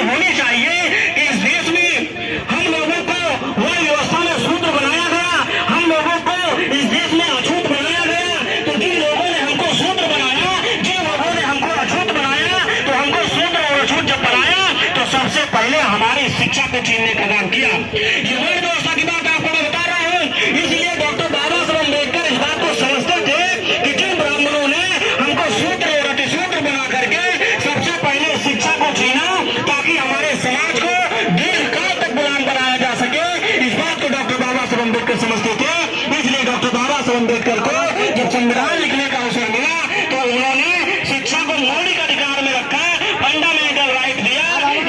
होनी चाहिए कि इस देश में हम लोगों को वह व्यवस्था में शूद्र बनाया गया, हम लोगों को इस देश में अछूत बनाया गया। तो जिन लोगों ने हमको शूद्र बनाया, जिन लोगों ने हमको अछूत बनाया, तो हमको शूद्र और अछूत जब बनाया तो सबसे पहले हमारी शिक्षा को छीनने का काम किया। ये वही व्यवस्था की बात आपको मैं बता रहा हूँ। इसलिए डॉक्टर बाबा साहब अम्बेडकर इस बात को समझते थे कि जिन ब्राह्मणों ने हमको शूद्र और अतिशूद्र बना करके सबसे पहले शिक्षा को छीना ताकि हमारे समाज को दीर्घकाल तक गुलाम बनाया जा सके, इस बात को डॉक्टर बाबा साहब अम्बेडकर समझते थे। इसलिए डॉक्टर बाबा साहब अम्बेडकर को जब संविधान लिखने का अवसर मिला तो उन्होंने शिक्षा को मौलिक अधिकार में रखा, फंडामेंटल राइट दिया।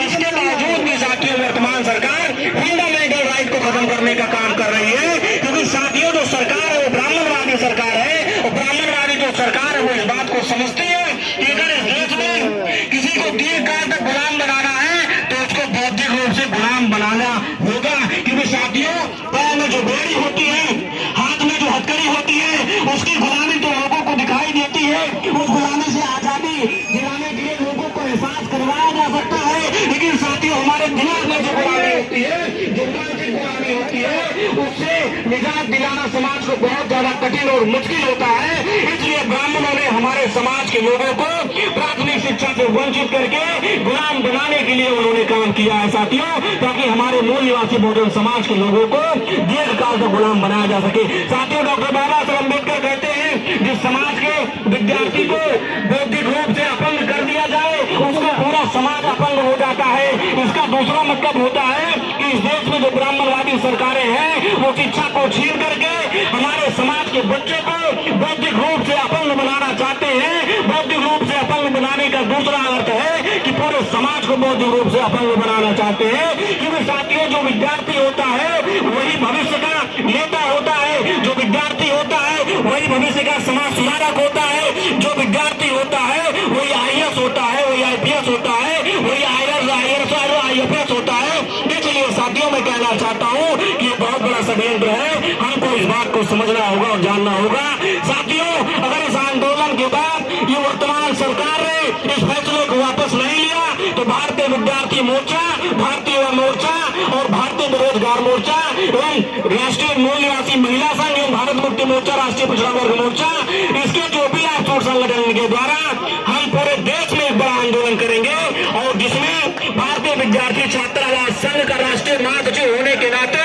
इसके बावजूद भी साथियों वर्तमान सरकार फंडामेंटल राइट को खत्म करने का काम कर रही है, क्योंकि साथियों जो सरकार है वो ब्राह्मणवादी सरकार है, और ब्राह्मणवादी जो सरकार है वो इस बात को समझती है कि अगर इस देश में किसी को दीर्घकाल तक गुलाम बनाना है तो उसको बौद्धिक रूप से गुलाम बनाना होगा। क्योंकि साथियों पैर में जो बेड़ी होती है, हाथ में जो हथकड़ी होती है, उसकी गुलामी तो लोगों को दिखाई देती है। उस गुलामी से आजादी दिलाने के लिए लोगों को एहसास करवाया जा सकता है, लेकिन साथियों हमारे दिमाग में जो गुलामी होती है, जो मानसिक गुलामी होती है, उससे निजात दिलाना समाज को बहुत ज्यादा कठिन और मुश्किल होता है। इसलिए ब्राह्मणों ने हमारे समाज के लोगों को प्राथमिक शिक्षा से वंचित करके गुलाम बनाने के लिए उन्होंने काम किया है साथियों, ताकि हमारे मूल निवासी बहुजन समाज के लोगों को दीर्घकाल तक गुलाम बनाया जा सके। साथियों डॉक्टर बाबा साहब अम्बेडकर कहते हैं जिस समाज के विद्यार्थी को बौद्धिक रूप से अपंग कर दिया जाए उसका पूरा समाज अपंग हो जाता है। इसका दूसरा मतलब होता है कि इस देश में जो ब्राह्मणवादी सरकारें हैं वो शिक्षा को छीन करके हमारे समाज के बच्चे को बौद्धिक रूप से अपंग बनाना चाहते हैं। बौद्धिक रूप से अपंग बनाने का दूसरा अर्थ है कि पूरे समाज को बौद्धिक रूप से अपंग बनाना चाहते हैं, क्योंकि साथियों जो विद्यार्थी होता है वही भविष्य का नेता होता है, जो विद्यार्थी होता है वही भविष्य का समाज सुधारक होता है, जो विद्यार्थी होता है वही IAS होता है, वही IPS होता है, वही IAS होता है। इसलिए साथियों मैं कहना चाहता हूँ कि ये बहुत बड़ा षड्यंत्र है, हमको इस बात को समझना होगा और जानना होगा। साथियों अगर इस आंदोलन के बाद ये वर्तमान सरकार ने इस फैसले को वापस नहीं लिया तो भारतीय विद्यार्थी मोर्चा, भारतीय युवा मोर्चा और भारतीय बेरोजगार मोर्चा एवं राष्ट्रीय मूल निवासी महिला संघ एवं भारत मुक्ति मोर्चा, राष्ट्रीय पिछड़ा वर्ग मोर्चा, इसके जो भी आप संगठन के द्वारा हम पूरे देश में एक बड़ा आंदोलन करेंगे और जिसमें भारतीय विद्यार्थी छात्रावास संघ का राष्ट्रीय महासचिव होने के नाते